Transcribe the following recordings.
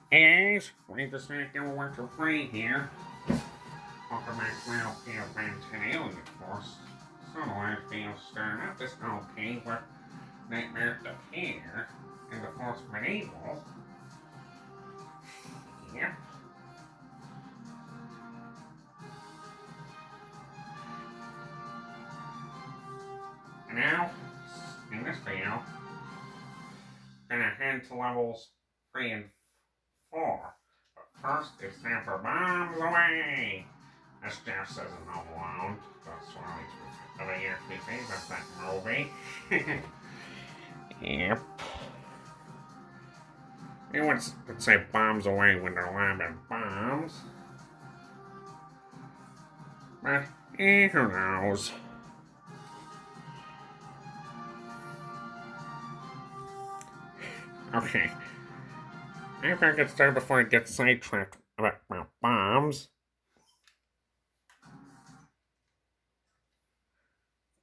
Hey guys, Ranger Snack Number 1 for 3 here. Welcome back to my LP of Ben 10 Alien Force. So the last video started out this LP with Nightmare at the Pier and the Force Medieval. Yep. And now, in this video, gonna head to levels 3 and 4. But first, it's time for Bombs Away! As Jeff says in Home Alone. That's why I year to be famous that movie. Yep. Anyone would say bombs away when they're lobbing bombs. But, who knows? Okay. I better get started before I get sidetracked about bombs.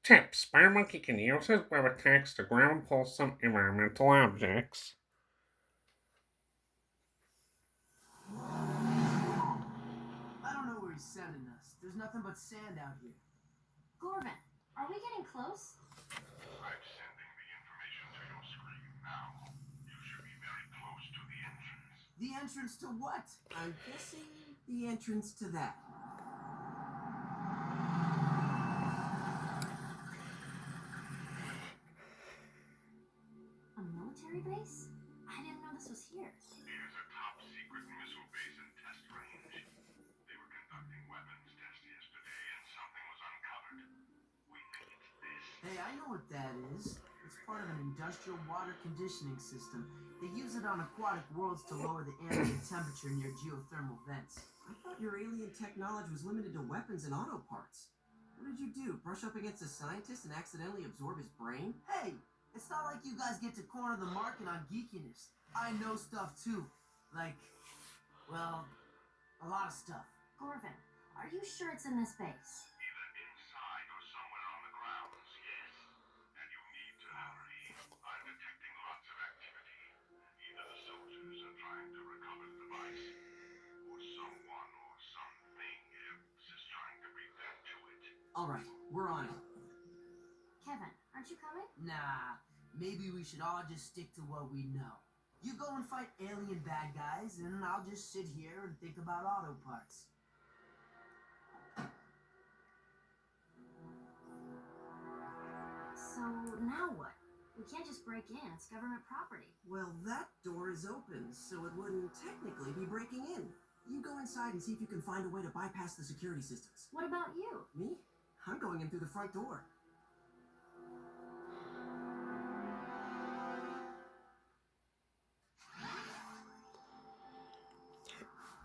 Tip: Spider Monkey can use his web attacks to ground pull some environmental objects. I don't know where he's sending us. There's nothing but sand out here. Gorvin, are we getting close? I'm sending the information to your screen now. You should be very close to the entrance. The entrance to what? I'm guessing the entrance to that. A military base? I didn't know this was here. It is a top-secret missile base and test range. They were conducting weapons tests yesterday, and something was uncovered. We think it's this. Hey, I know what that is. It's part of an industrial water conditioning system. They use it on aquatic worlds to lower the ambient temperature near geothermal vents. I thought your alien technology was limited to weapons and auto parts. What did you do? Brush up against a scientist and accidentally absorb his brain? Hey, it's not like you guys get to corner the market on geekiness. I know stuff too. Like, well, a lot of stuff. Gorvin, are you sure it's in this base? Either inside or somewhere on the grounds, yes. And you need to hurry. I'm detecting lots of activity. Either the soldiers are trying to recover the device, or someone or something else is trying to beat them to it. Alright, we're on it. Kevin, aren't you coming? Nah, maybe we should all just stick to what we know. You go and fight alien bad guys, and I'll just sit here and think about auto parts. So now what? We can't just break in. It's government property. Well, that door is open, so it wouldn't technically be breaking in. You go inside and see if you can find a way to bypass the security systems. What about you? Me? I'm going in through the front door.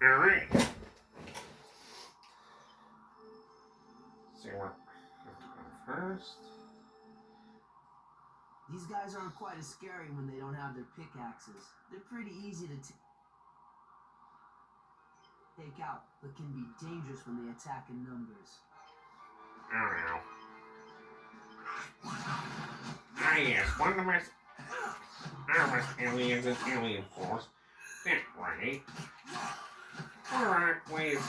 Alright. See where I have to go first. These guys aren't quite as scary when they don't have their pickaxes. They're pretty easy to take out, but can be dangerous when they attack in numbers. I don't know. Ah yes, one of the most armless aliens in Alien Force. That's right. There are ways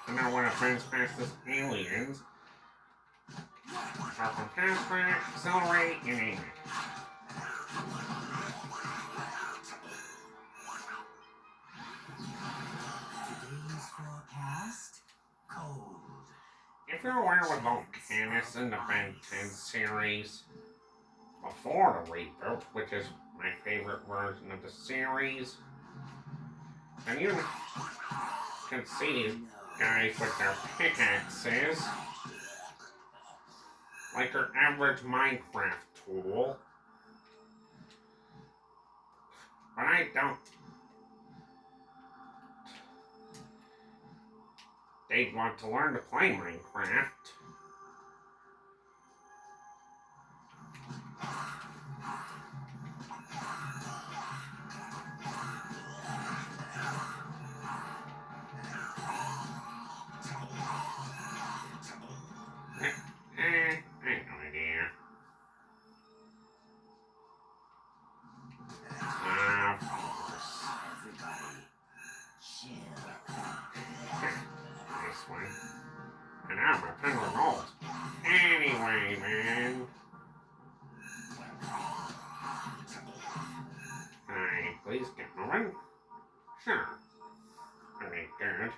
to know when a friend's fastest aliens are from Casper, Accelerate, you name it. Today's forecast, cold. If you're aware with Volcanus in the Ben 10 series, before the reboot, which is my favorite version of the series, and you can see these guys with their pickaxes, like your average Minecraft tool. But I don't. They'd want to learn to play Minecraft. I have no idea. Of course. Everybody, please get moving. Sure. Okay, good.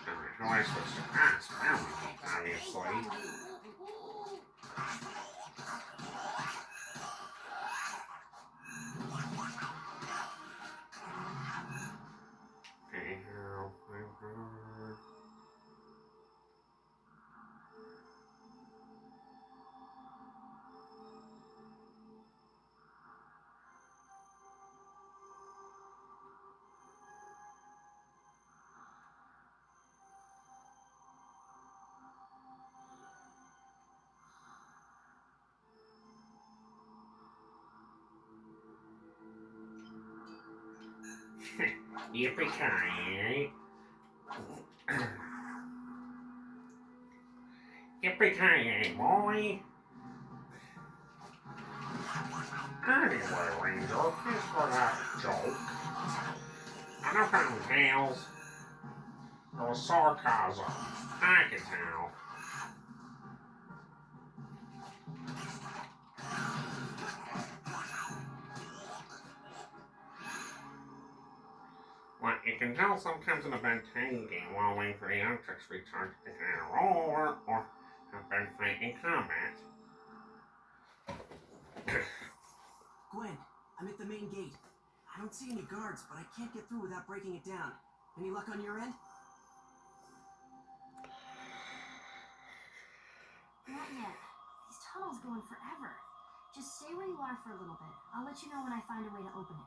Alright, how am I supposed to pass? Well, obviously. Okay, how? Yippee-ki-yay. Yippee-ki-yay, boy. Anyway, Ranger, thanks for that joke. Enough on tails. It was sarcasm. I can tell. Well, you can tell sometimes in a Ben 10 game while waiting for the objects to recharge, they can either roll over or have been fighting combat. Gwen, I'm at the main gate. I don't see any guards, but I can't get through without breaking it down. Any luck on your end? Not yet. These tunnels go on forever. Just stay where you are for a little bit. I'll let you know when I find a way to open it.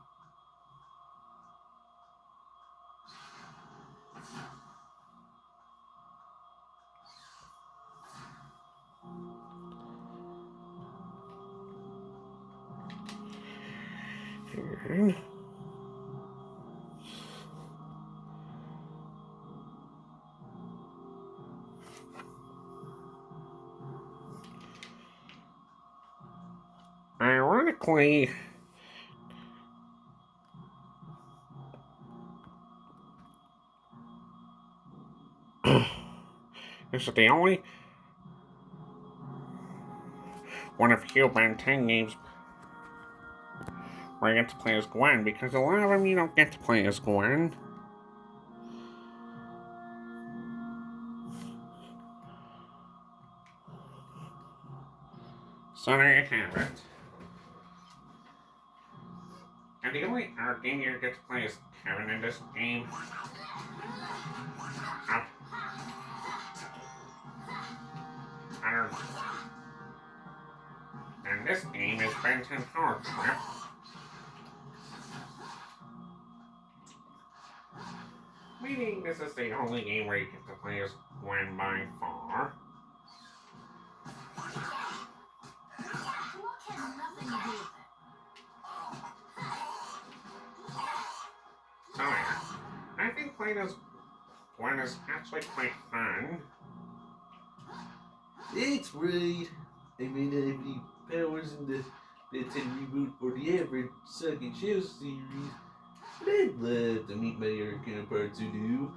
Ironically, this is the only one of few Ben 10 games where I get to play as Gwen, because a lot of them you don't get to play as Gwen. So there you have it. And the only other game you get to play as Kevin in this game. And this game is Ben 10 Power Trip. Meaning this is the only game where you get to play as Gwen by far. Luck had nothing to do with it. So yeah, I think playing as Gwen is actually quite fun. That's right. I may not have any powers in the Ben 10 reboot or the average Second Shell series, but I'd love to meet my other counterparts who do.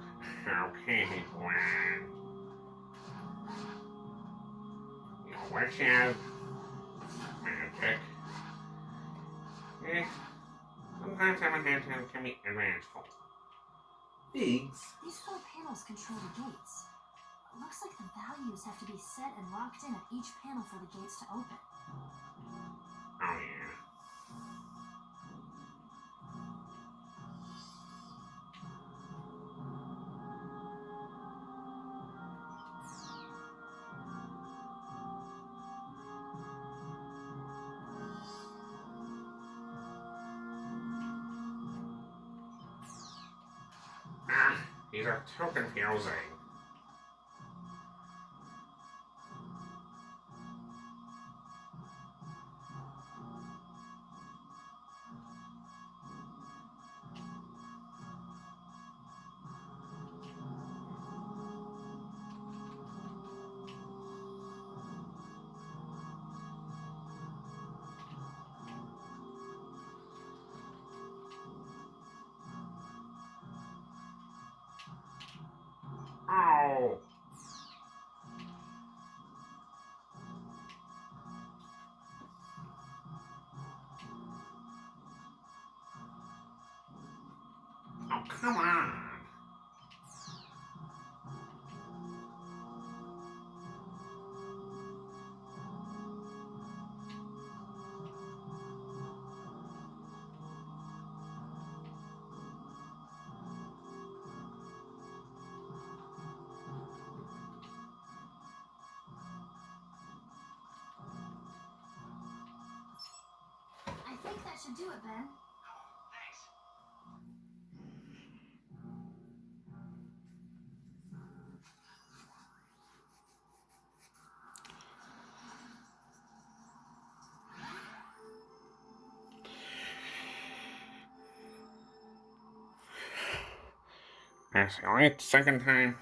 Okay, Gwen. You know, witch has magic. Sometimes having hand to hand can be advantageful. Thanks. These 4 panels control the gates. It looks like the values have to be set and locked in at each panel for the gates to open. Oh yeah. These are too confusing. Oh, come on. I think that should do it, Ben. Thanks. That's right, second time.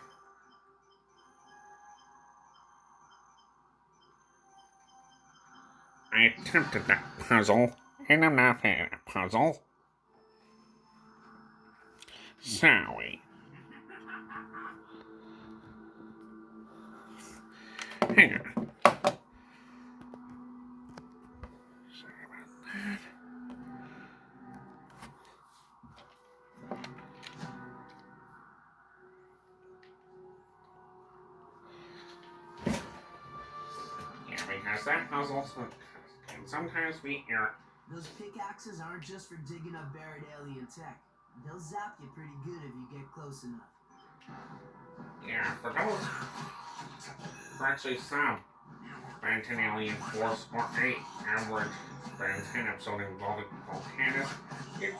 I attempted that puzzle, and I'm not fan of puzzle. Sorry. Hang on. Sorry about that. Yeah, because that puzzle can sometimes be error. Those pickaxes aren't just for digging up buried alien tech. They'll zap you pretty good if you get close enough. Yeah, for those who actually saw Ben 10 Alien Force or 8 average Ben 10 episode involving volcanoes, you've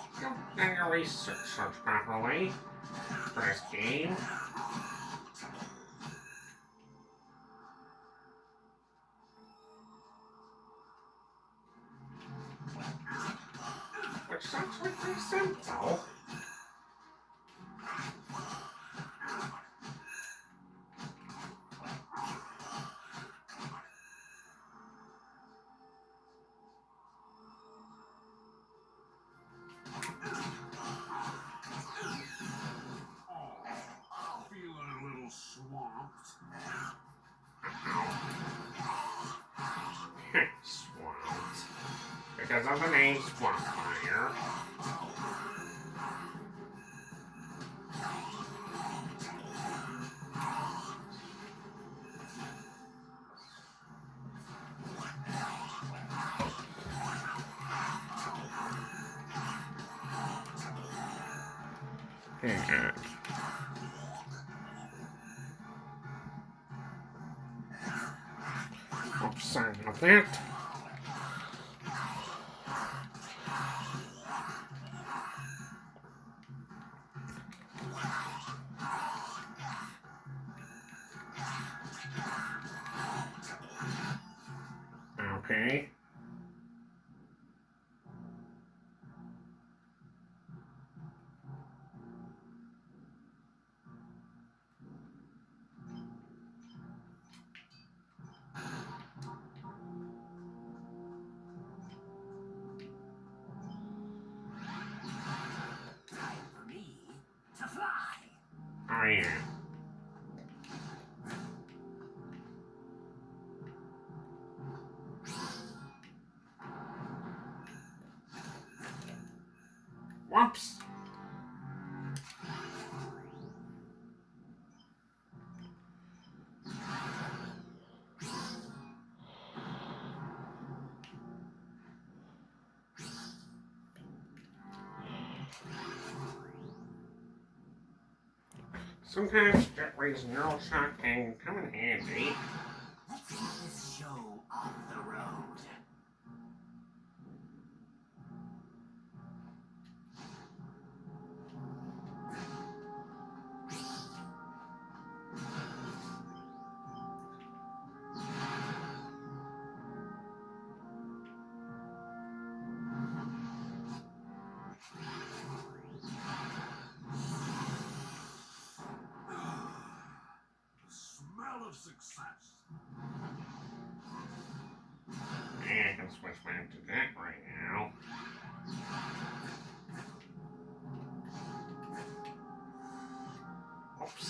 done your research properly for this game. Which sounds pretty simple. I'm feeling a little swamped. Swamped. Because of the name Swampfire. Yeah. Oops, sorry about that. Okay. Time for me to fly. Oh yeah. Whoops. Sometimes Jetway's neural shock can come in handy. Let's get this show off the road. Smell of success. Yeah, I can switch back to that right now. Oops.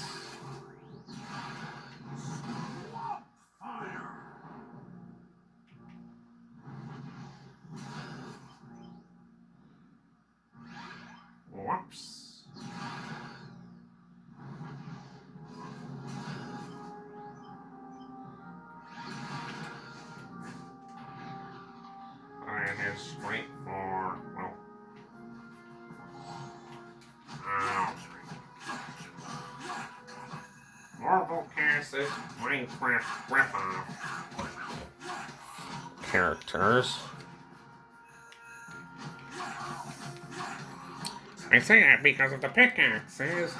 Swamp fire. Whoops. is straight for, well, oh, Marvel Cass's Minecraft ripoff characters. I say that because of the pickaxes.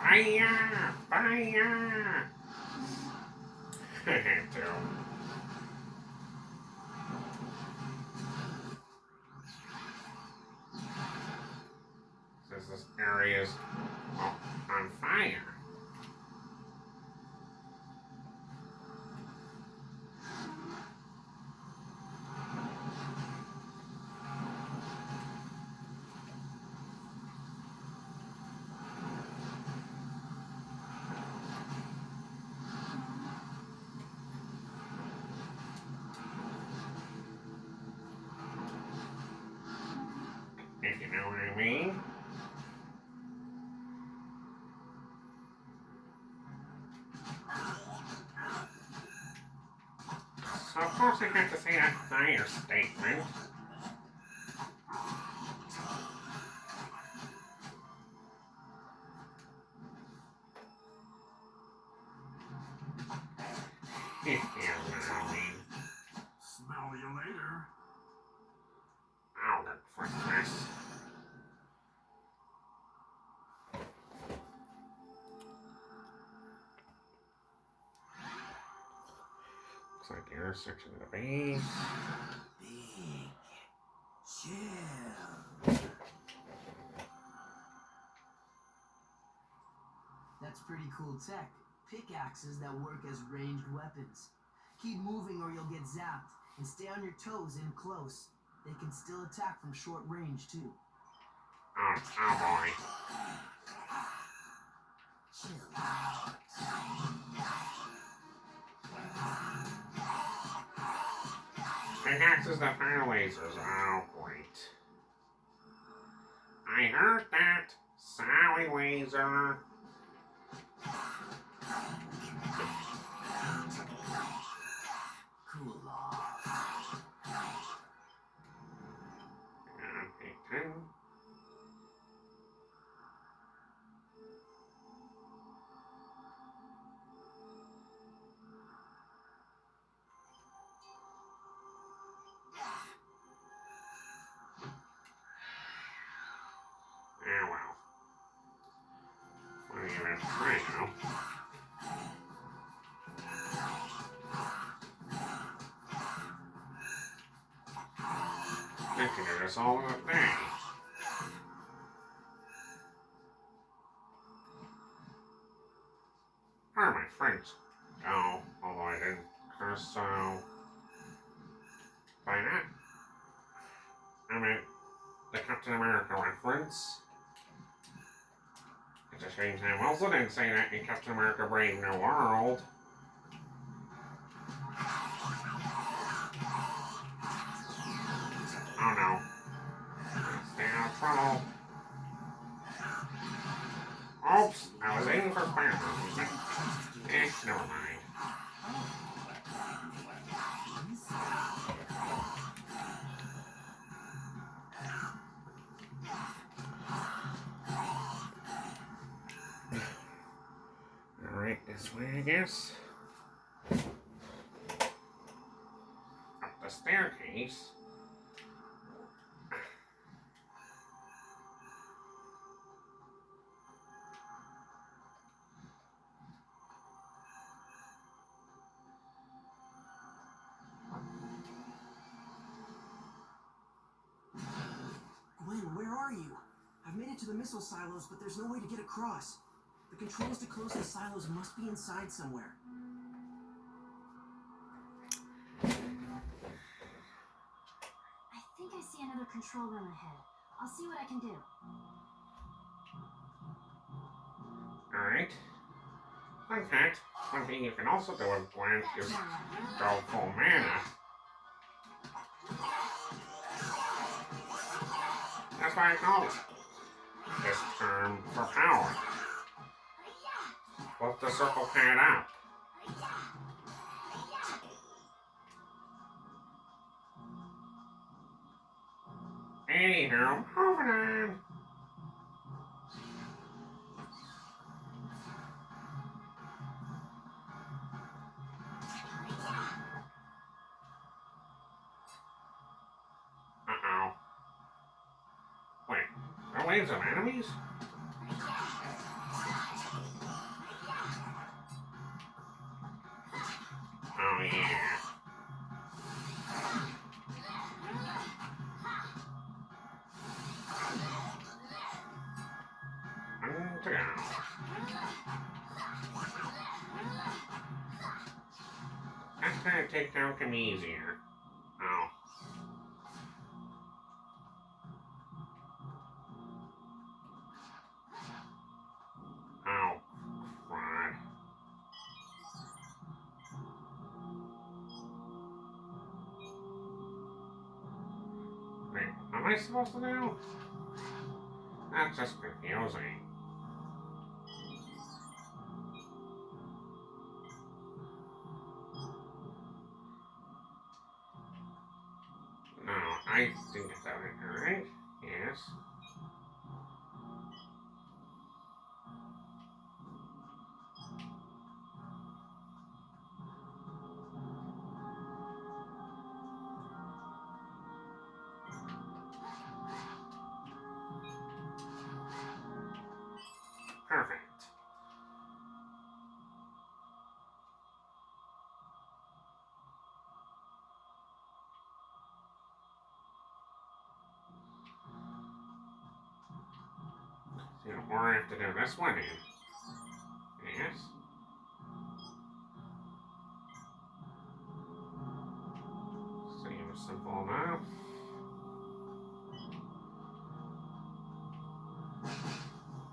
Fire! Fire! I had to. Since this area is on fire. If you know what I mean. So of course I have to say that fire statement. If you know what I mean. Smell you later. I'll look for this. Looks like the intersection of the base. Big. Chill. That's pretty cool tech. Pickaxes that work as ranged weapons. Keep moving or you'll get zapped, and stay on your toes in close. They can still attack from short range too. Oh boy. Chill. Pickaxes that fire lasers. Oh, great. I heard that. Sally Laser. Cool off. Okay, 10. Ah, well. What do you have to say now? I can do this all in a day. Pardon my French. Oh, although I didn't curse, so. By that, I meant the Captain America reference. It's a shame Sam Wilson didn't say that in Captain America Brave New World. Oh no. Stay out of trouble. Oops, I was aiming for Spider-Man. Never mind. Alright, this way I guess. Up the staircase. Gwen, where are you? I've made it to the missile silos, but there's no way to get across. The controls to close the silos must be inside somewhere. I see another control room ahead. I'll see what I can do. Alright. Fun fact, one thing you can also do with Gwent is go full mana. That's why I call it this term for power. Lift the circle pad up. Anywho, moving on. Uh-oh. Wait, are waves of enemies? Oh yeah. To go. Last time takedown can be easier. Oh. Oh, crud. Wait, what am I supposed to do? That's just confusing. No, I think it's alright. Yes. Perfect. So, or I have to do this one in. Yes. Seems simple enough.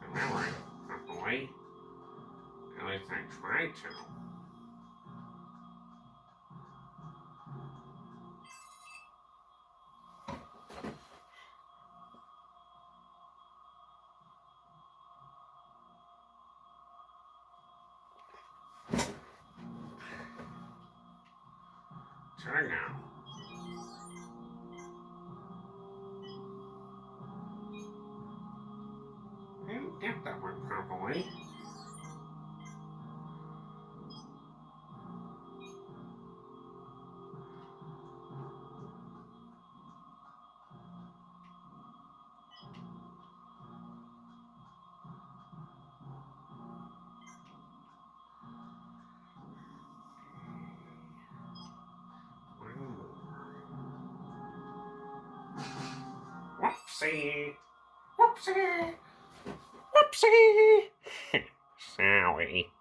Remember it properly. At least I tried to. Sure now. I didn't get that one properly. Whoopsie! Whoopsie! Whoopsie! Sorry.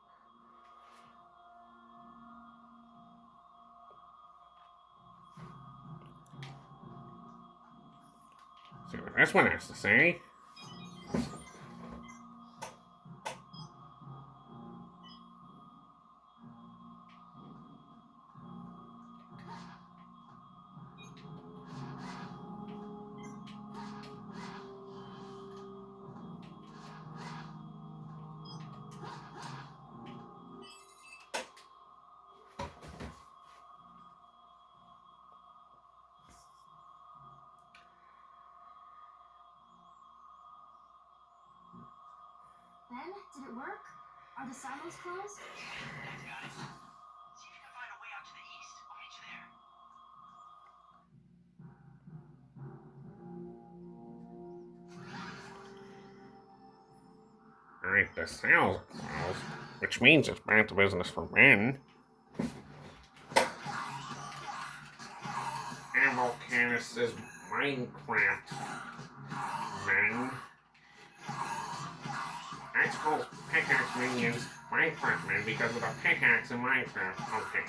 See what this one has to say. Ben, did it work? Are the silos closed? Got it. See if you can find a way out to the east. I'll meet you there. Alright, the sales are closed, which means it's back to business for Ben. Ammo Canis' Minecraft men. X-Pulse pickaxe minions Minecraft men because of the pickaxe in Minecraft. Okay,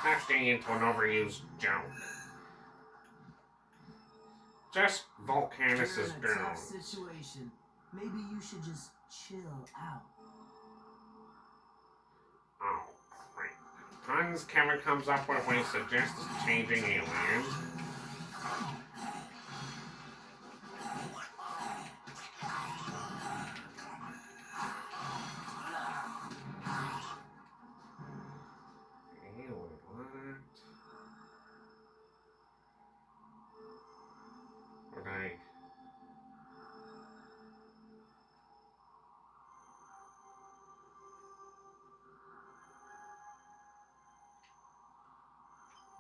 that's getting into an overused joke. Just Volcanus You're is in a tough down. situation. Maybe you should just chill out. Oh, great. Puns Kevin comes up with when he suggests changing aliens. Hey, what? Would I...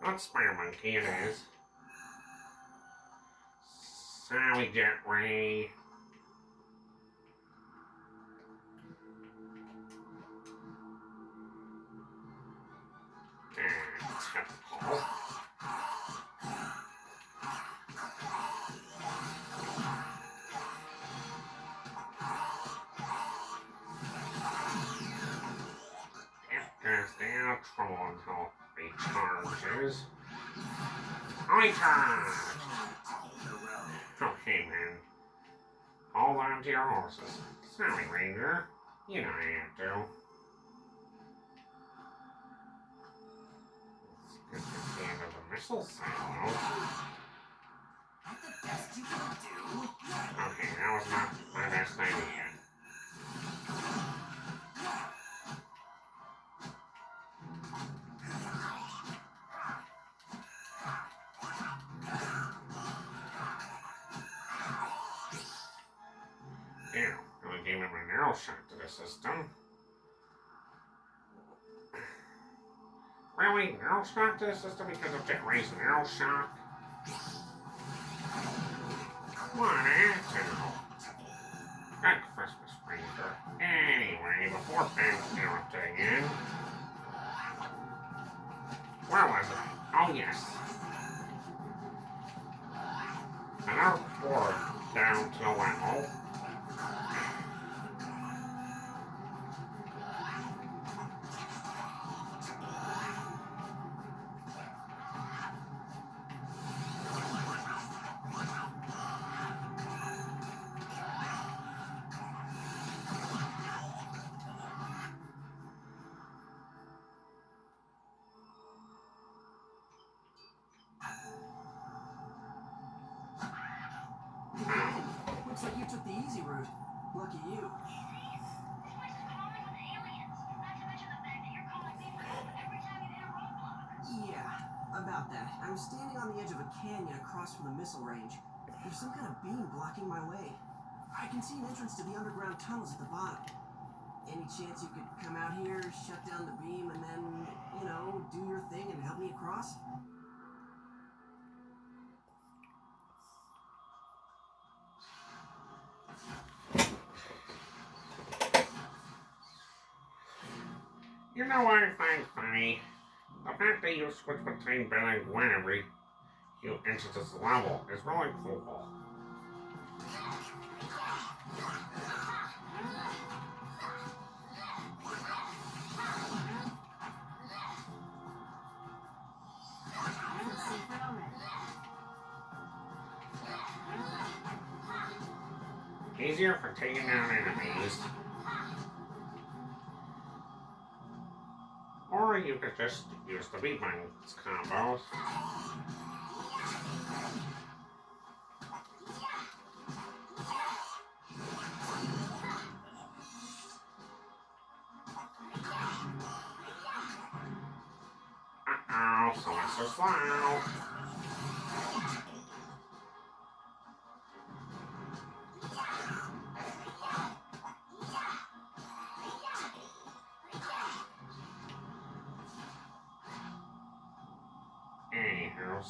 Not Spider Monkey, it is. Sorry, Jet Ray. Typical. If there's the troll until he charges. I charge! Okay, man. Hold on to your horses. Sorry, Ranger. You know I have to. Let's get to the end of the missile silo. Okay, that was not my best idea. Damn, really gave him an arrow shot to the system. Really? Arrow shot to the system because of Jet Ray's arrow shot? What an asshole. Good Christmas, Ranger. Anyway, before Ben interrupted again. Where was it? Oh, yes. Another board down to the level. Looks like you took the easy route. Lucky you. This place is crawling with aliens. Not to mention the fact that you're calling me for help every time you hit a roadblock. Yeah, about that. I'm standing on the edge of a canyon across from the missile range. There's some kind of beam blocking my way. I can see an entrance to the underground tunnels at the bottom. Any chance you could come out here, shut down the beam, and then, do your thing and help me across? You know what I find funny? The fact that you switch between Ben and Gwen every you enter this level is really cool. Easier for taking down enemies. Or you could just use the B-Buttons combos. Uh-oh, someone's so slow. Anywho,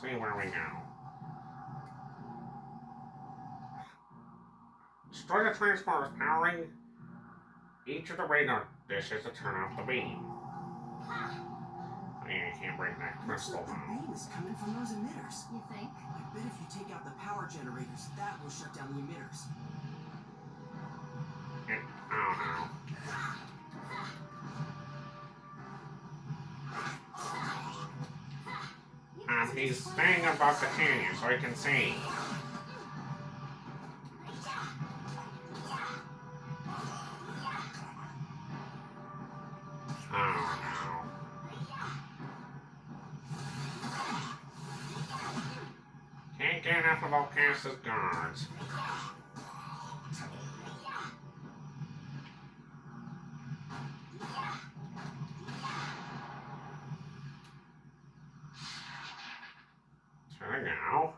see where we go. Destroy the transporters powering each of the radar dishes to turn off the beam. I can't break that Looks crystal like the though. beam is coming from those emitters. You think? I bet if you take out the power generators, that will shut down the emitters. Oh no. I'm He's staying above the canyon so he can see. Oh no. Can't get enough of Volcas's guards. There we go.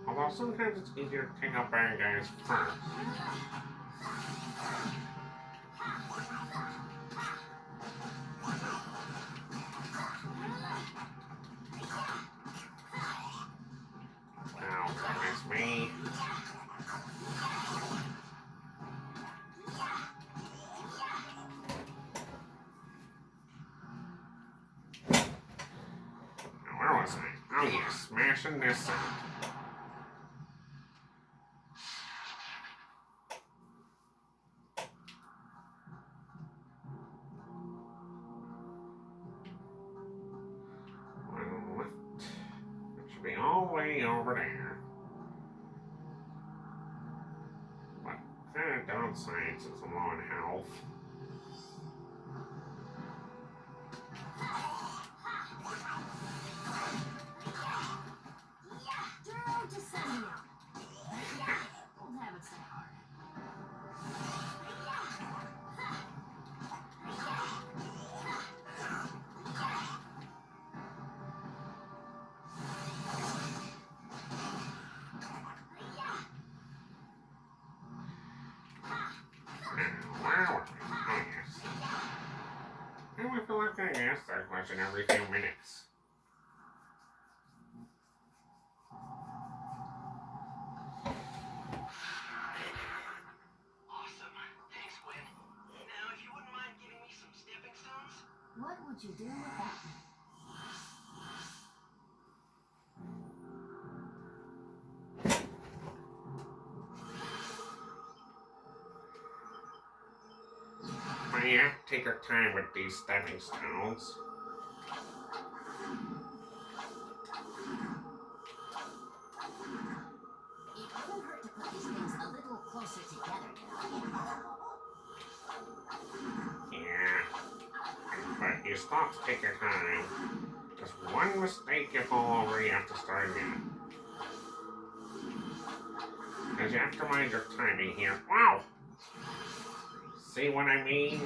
Although sometimes it's easier to take out bad guys first. Oh, goodness me. Now, where was I? Oh yeah, smashing this up. Well, it should be all the way over there. But kind of downside since I'm low in health. Duro Descendio. Old habits die hard. Where were we? Oh yes. And I feel like I ask that question every few minutes. Awesome. Thanks, Gwen. Now, if you wouldn't mind giving me some stepping stones? What would you do with that? But you have to take your time with these stepping stones. It wouldn't hurt to put these things a little closer together. Yeah. But you still have to take your time. Just one mistake you fall over, you have to start again. Because you have to mind your timing here. Wow! See what I mean?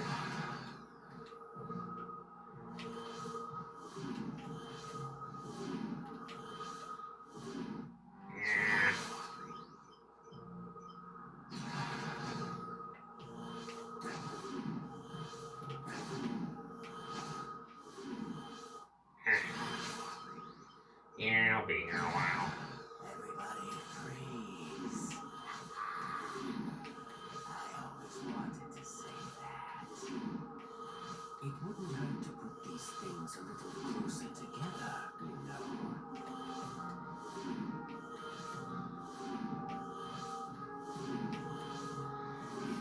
Yeah. Yeah, I'll be here a while. Everybody freeze. I always wanted to say that. It wouldn't hurt to put these things a little closer together, you know.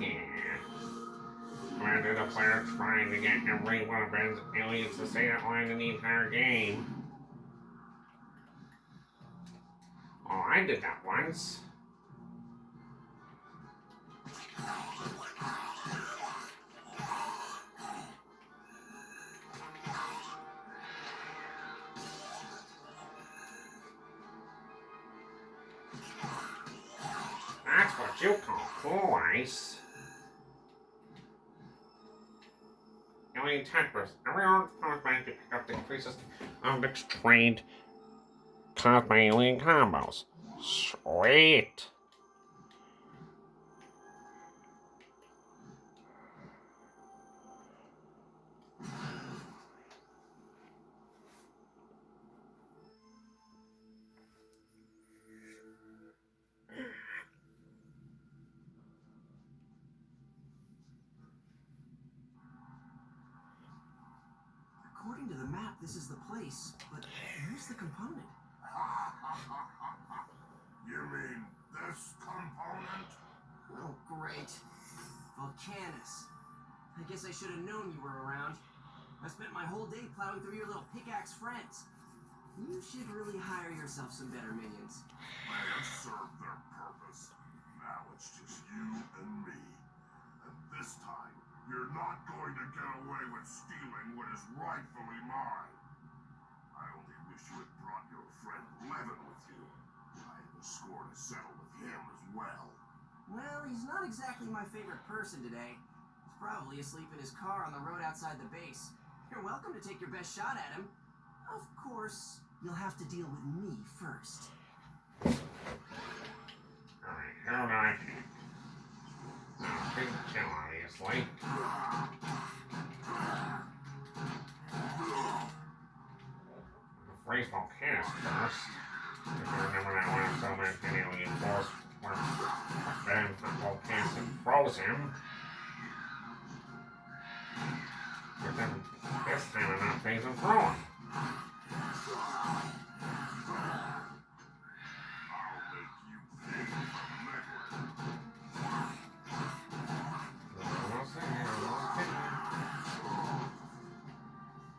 Yeah. Why did the player trying to get every one of Ben's aliens to say that line in the entire game? Oh, I did that once. That's what you call cool ice. Alien Tetris. Everyone caused by to pick up the increases of its trained caused by alien combos. Sweet. According to the map, this is the place, but where's the component? You mean this component? Oh, great. Volcanus. I guess I should have known you were around. I spent my whole day plowing through your little pickaxe friends. You should really hire yourself some better minions. They have served their purpose. Now it's just you and me. And this time, you're not going to get away with stealing what is rightfully mine. I only wish you had brought your friend Levin with you. I have a score to settle with him as well. Well, he's not exactly my favorite person today. He's probably asleep in his car on the road outside the base. You're welcome to take your best shot at him. Of course, you'll have to deal with me first. Alright, how do I pick? Big kill, obviously. Freeze Volcanus first. If you remember that one episode when Alien Force where Ben Volcanus and froze him. But then this time I'm not phase him through him. I'll make you pay for meddling.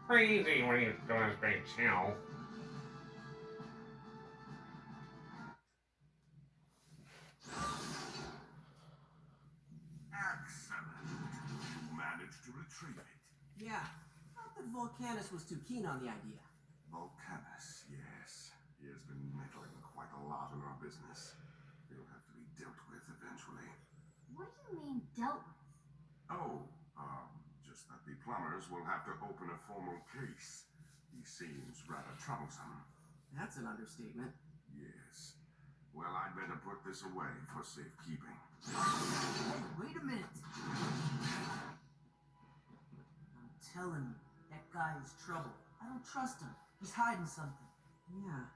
Pretty easy when he's doing his big chill. Excellent. You managed to retrieve it. Yeah, thought that Volcanus was too keen on the idea. Volcanus, yes. He has been meddling quite a lot in our business. He'll have to be dealt with eventually. What do you mean, dealt with? Oh, just that the plumbers will have to open a formal case. He seems rather troublesome. That's an understatement. Yes. Well, I'd better put this away for safekeeping. Hey, wait a minute. I'm telling you, that guy is trouble. I don't trust him. He's hiding something. Yeah,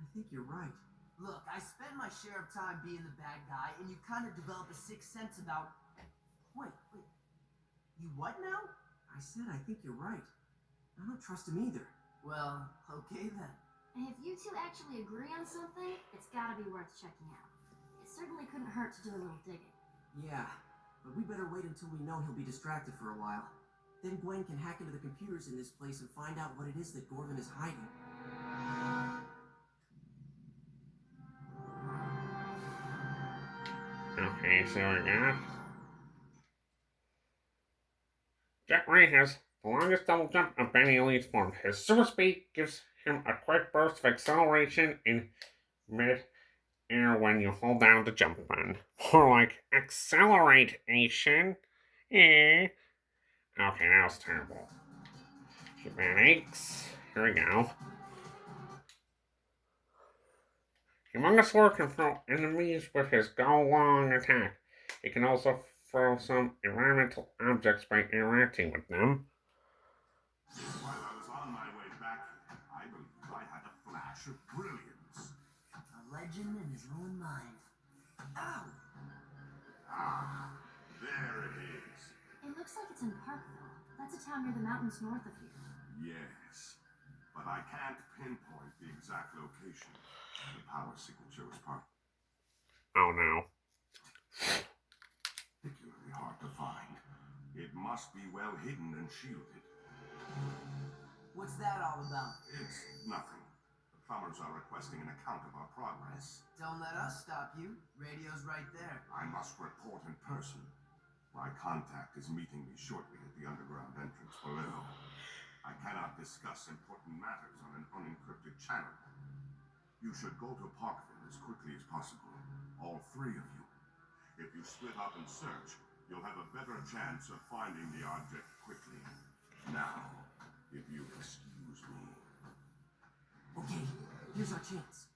I think you're right. Look, I spend my share of time being the bad guy, and you kind of develop a sixth sense about... Wait. You what now? I said I think you're right. I don't trust him either. Well, okay then. And if you two actually agree on something, it's gotta be worth checking out. It certainly couldn't hurt to do a little digging. Yeah, but we better wait until we know he'll be distracted for a while. Then Gwen can hack into the computers in this place and find out what it is that Gorgon is hiding. Okay, so we got Jet Ray has the longest double jump of any elite form. His super speed gives him a quick burst of acceleration in mid-air when you hold down the jump button. More like acceleration. Eh. Okay, that was terrible. Shenanigans. Here we go. Humongous Sword can throw enemies with his go-long attack. He can also throw some environmental objects by interacting with them. While I was on my way back, I believe I had a flash of brilliance. A legend in his own mind. Ow! Ah, there it is. It looks like it's in Parkville. That's a town near the mountains north of here. Yes, but I can't pinpoint the exact location. The power signature was Oh no. particularly hard to find. It must be well hidden and shielded. What's that all about? It's nothing. The plumbers are requesting an account of our progress. Don't let us stop you. Radio's right there. I must report in person. My contact is meeting me shortly at the underground entrance below. I cannot discuss important matters on an unencrypted channel. You should go to Parkville as quickly as possible. All three of you. If you split up and search, you'll have a better chance of finding the object quickly. Now, if you'll excuse me. Okay, here's our chance.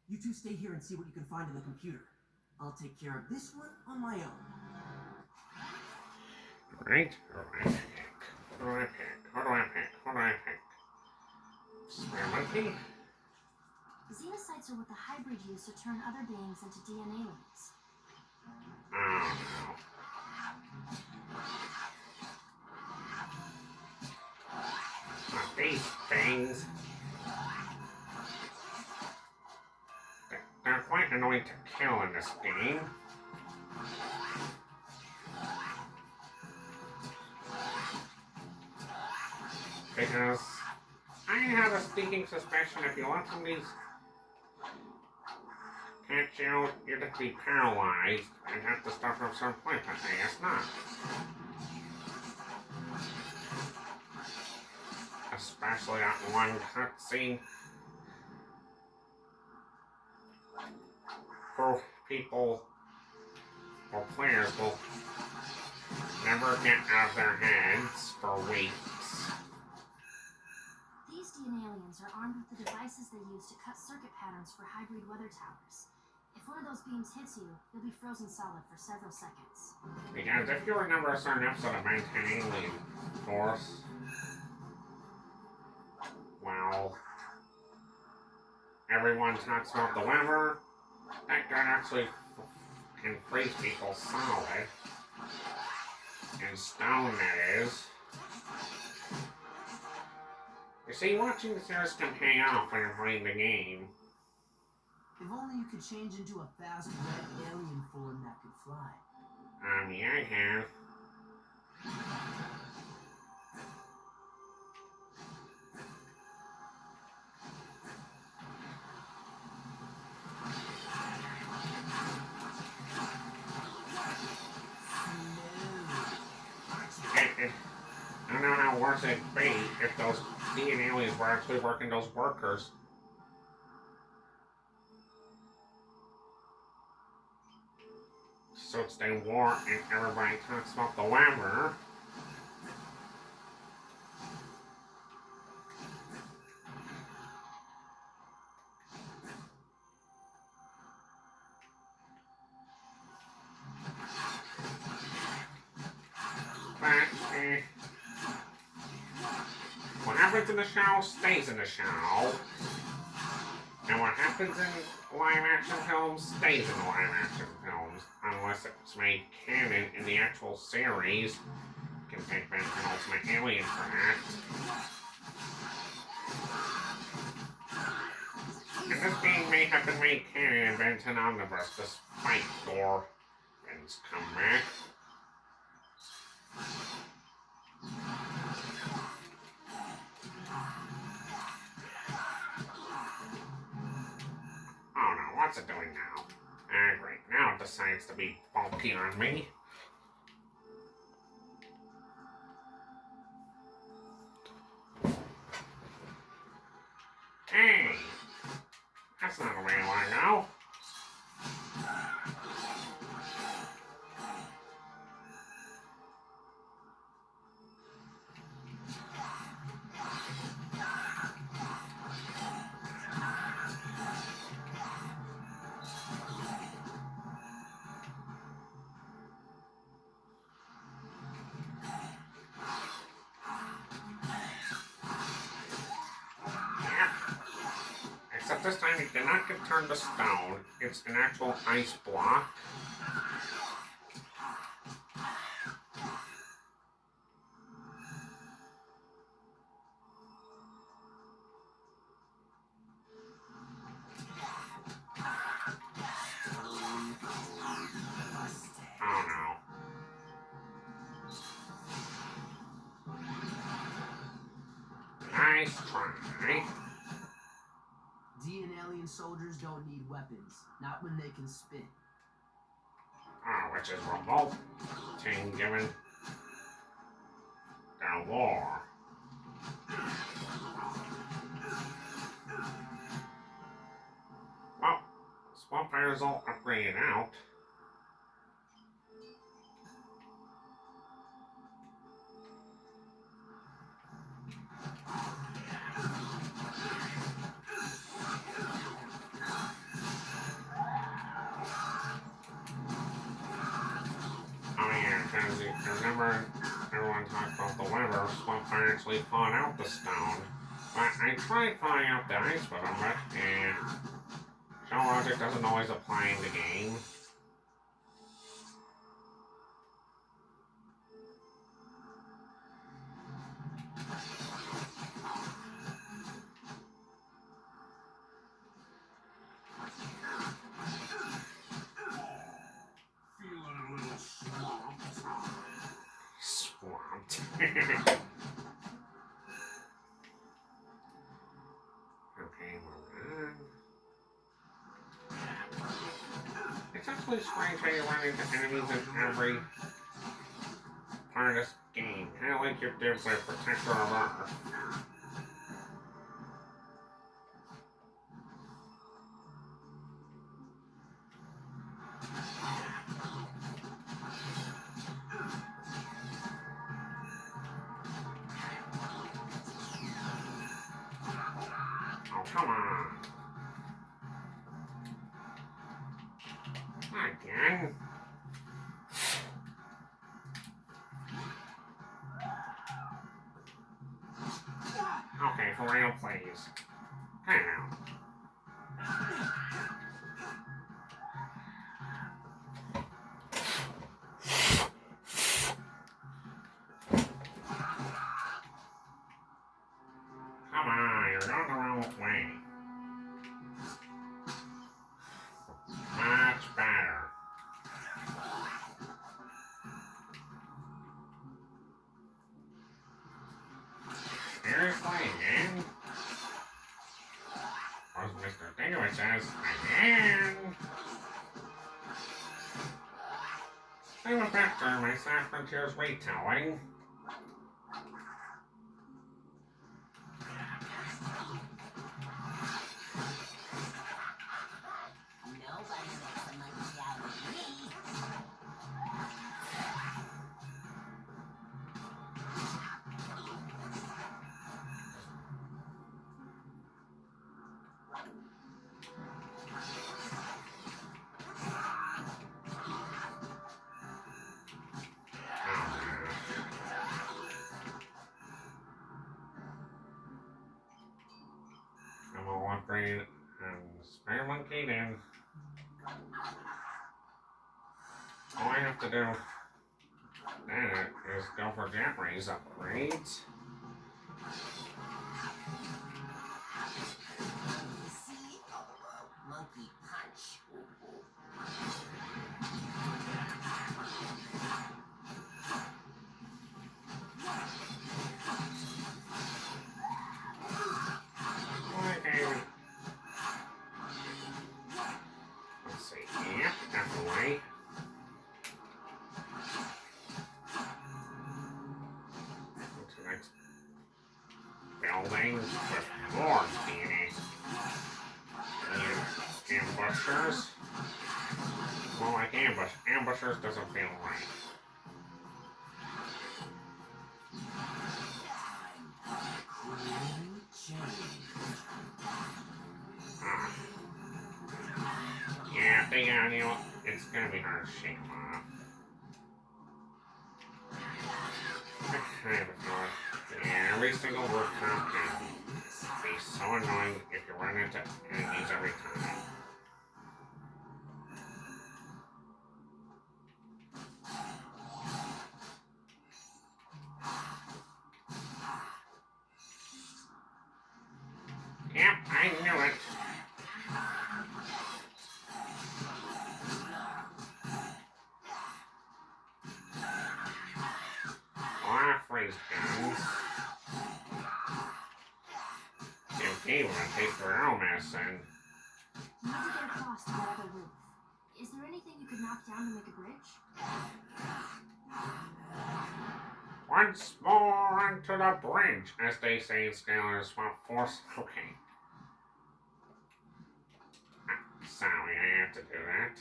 You two stay here and see what you can find in the computer. I'll take care of this one on my own. Alright, what do I pick? Spare monkey? Xenocytes are what the hybrid use to turn other beings into DNA links. Oh no. Not these things. They're quite annoying to kill in this game. because I have a stinking suspicion if you let some of these catch you, you'd have to be paralyzed and have to start from some point, but I guess not. Especially that one cutscene where people or players will never get out of their heads for weeks. These DNA aliens are armed with the devices they use to cut circuit patterns for hybrid weather towers. If one of those beams hits you, you'll be frozen solid for several seconds. Because if you remember a certain episode of Ben 10 Alien Force, well, everyone talks about the weather. That gun actually can freeze people solid. In stone, that is. You see, watching the series can pay off when you're playing the game. If only you could change into a fast red alien form that could fly. Yeah, I have. I don't know how worse it'd be if those DNA aliens were actually working those workers. So it's they war and everybody talks about the weather. But, what happens in the show stays in the show. And what happens in live action films stays in the live action films. Unless it's made canon in the actual series. You can take back an Ultimate Alien for that. And this game may have been made canon in Ben 10 Omniverse despite Thorfinn's comeback. Oh no, what's it doing now? Ah, great. Now it decides to be bulky on me. Hey! That's not the way I want to go. Except this time it did not get turned to stone. It's an actual ice block. Oh no. Nice try. D and alien soldiers don't need weapons, not when they can spit. Oh, which is revolting given their war. Well, swamp fires all upgraded out. Because remember, everyone talked about the weather, Swampfire actually thawed out the stone. But I tried thawing out the ice with him, but show logic doesn't always apply in the game. Swamped. awfully strange how you run into enemies in every part of this game. Kinda like your dibs are Protector of Earth. Oh, come on. Not again. Okay, for real, please. Now. Come on, you're going the wrong way. Much better. Seriously, again? Was Mr. Dingovich says, again? Same effect on my Slash Frontiers retelling. Nobody makes a monkey out of me. I'm gonna upgrade and spare monkey then. All I have to do then is go for Jeffrey's upgrades. See? Monkey punch. Okay. Let's see. Yep, that's the way. Go to the next building with more DNA. And ambushers. Well, like ambushers doesn't feel right. Ah. Yeah, they got you know, it's gonna be hard to shake them off. I kind of thought, yeah, every single rooftop can be so annoying if you run into enemies every time. Yep, I knew it. Freeze guns. Okay, we're gonna take their own medicine. You need to get across to that other roof. Is there anything you could knock down to make a bridge? Once more onto the bridge, as they say in Scalar Swamp Force. Okay. Sorry, I have to do that.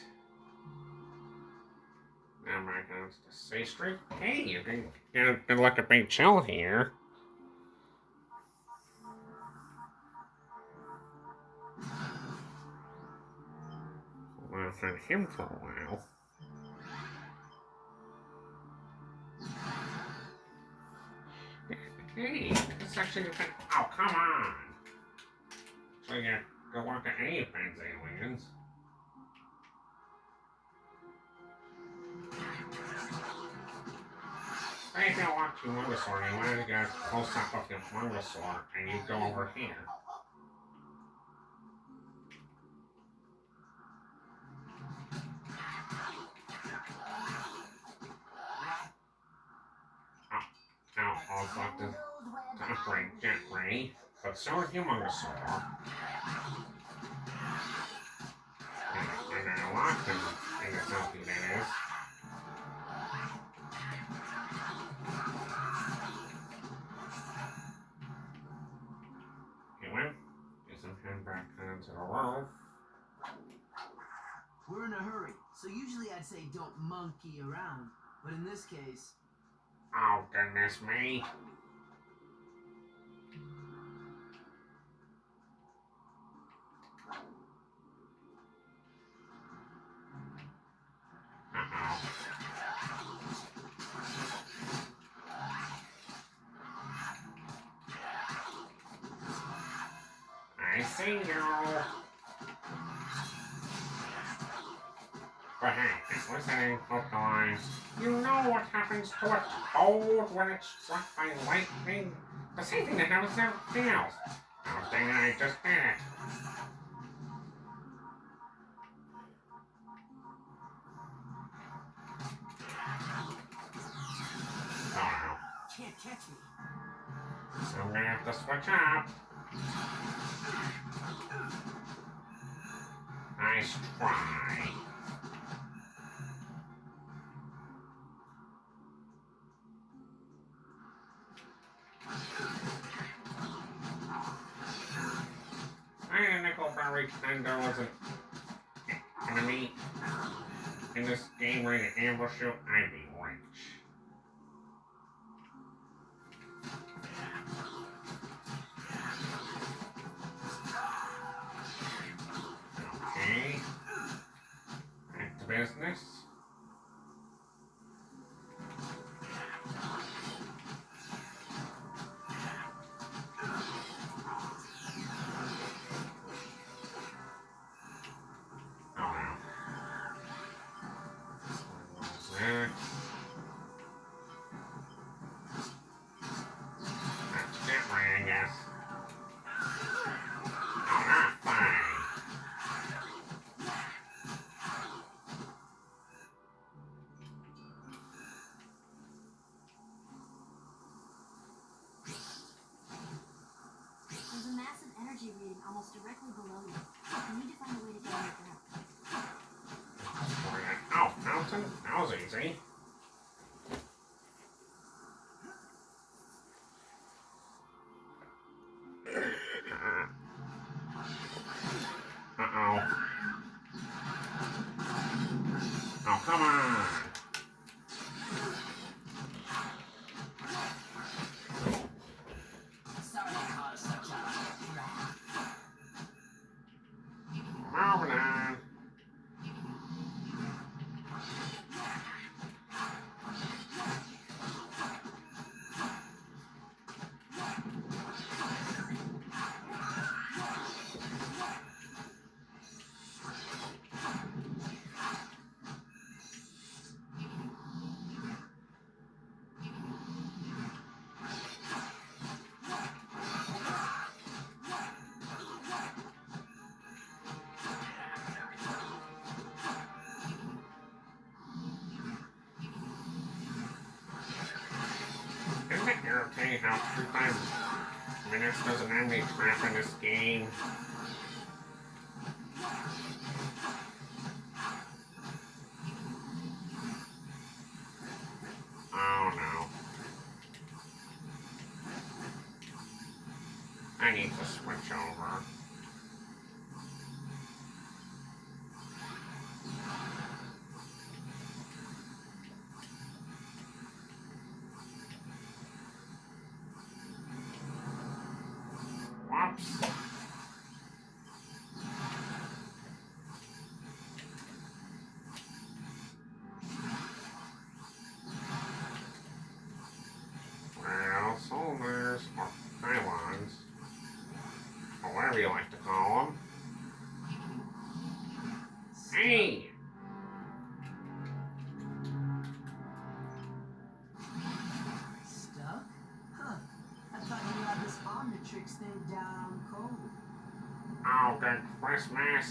Now back down to the C Street. Hey, you can get like a big chill here. Well, I've had him for a while. Hey, it's actually oh, come on! So you go walk to any fans aliens. If you want Humongousaur, you want to get close up with your Humongousaur, and you go over here. Now, also have to upgrade Jetray, but so is Humongousaur. And I locked him in the selfie, that is. Anyway, get some head back onto the roof. We're in a hurry, so usually I'd say don't monkey around. But in this case, Oh, goodness me. I see you. But hey, it's listening, Pokemon. You know what happens to a toad when it's struck by lightning? The same thing that happens to everything else. Oh, dang it, I just did it. Oh no. can't catch me. So I'm gonna have to switch up. Nice try. And Nickelberry Kendo was an enemy in this game ready to ambush you. I'd be rich. Okay. Back to business. Oh no. Next. That's it, right, I guess. Oh, not fine. There's a massive energy reading almost directly below you. You need to find a way to get underground. Oh, fountain? That was easy. Uh-oh. Oh, come on. Sorry I caused such a crap. Moving on. Isn't it irritating how 3 minutes doesn't have any trap in this game? Oh no. I need to switch over. Whoops. Well, soldiers, or pylons, or whatever you like to call them. Hey! Stuck? Huh. I thought you had this Omnitrix thing down cold. Oh, good Christmas!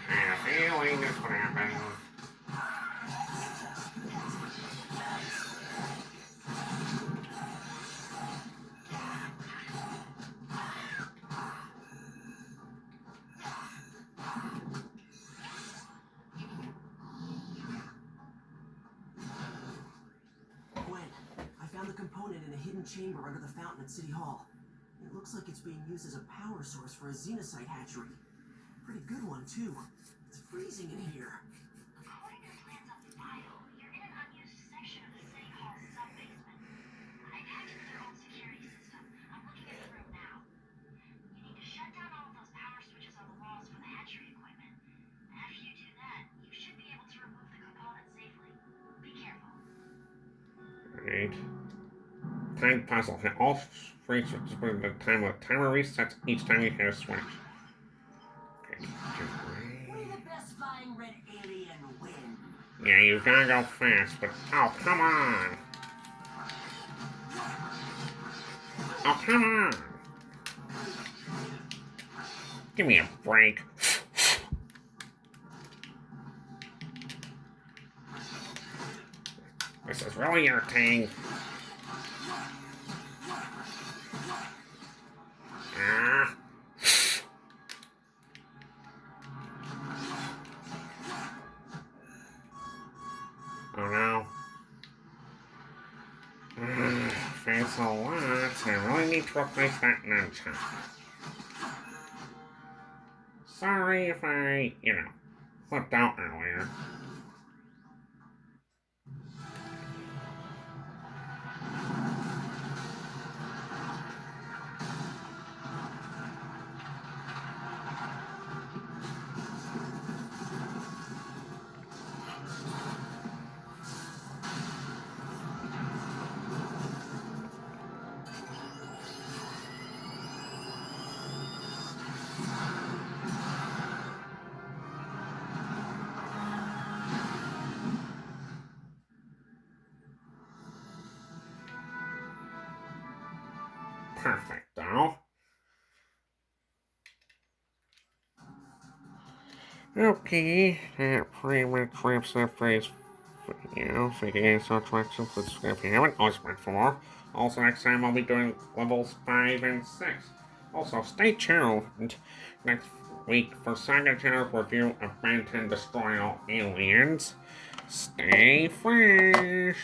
I had a feeling this would happen. hidden chamber under the fountain at City Hall. It looks like it's being used as a power source for a xenocyte hatchery. Pretty good one, too. It's freezing in here. According to plans on file, you're in an unused section of the City Hall sub-basement. I've hacked into their own security system. I'm looking at the room now. You need to shut down all of those power switches on the walls for the hatchery equipment. After you do that, you should be able to remove the component safely. Be careful. Alright. Time puzzle. Hit all three switches by the time the timer resets each time you hit a switch. Okay. May the best flying red alien win. Yeah, you gotta go fast, but oh, come on! Oh, come on! Give me a break. This is really irritating. Ah. Oh no. Thanks a lot. I really need to replace that nunchuck. Sorry if I, flipped out earlier. Perfecto. Okay, that pretty much wraps up phase. Thank you guys so much for subscribing if you haven't. Always went for more. Also, next time I'll be doing levels 5 and 6. Also, stay tuned next week for Saga Channel's review of Benton Destroy All Aliens. Stay fresh!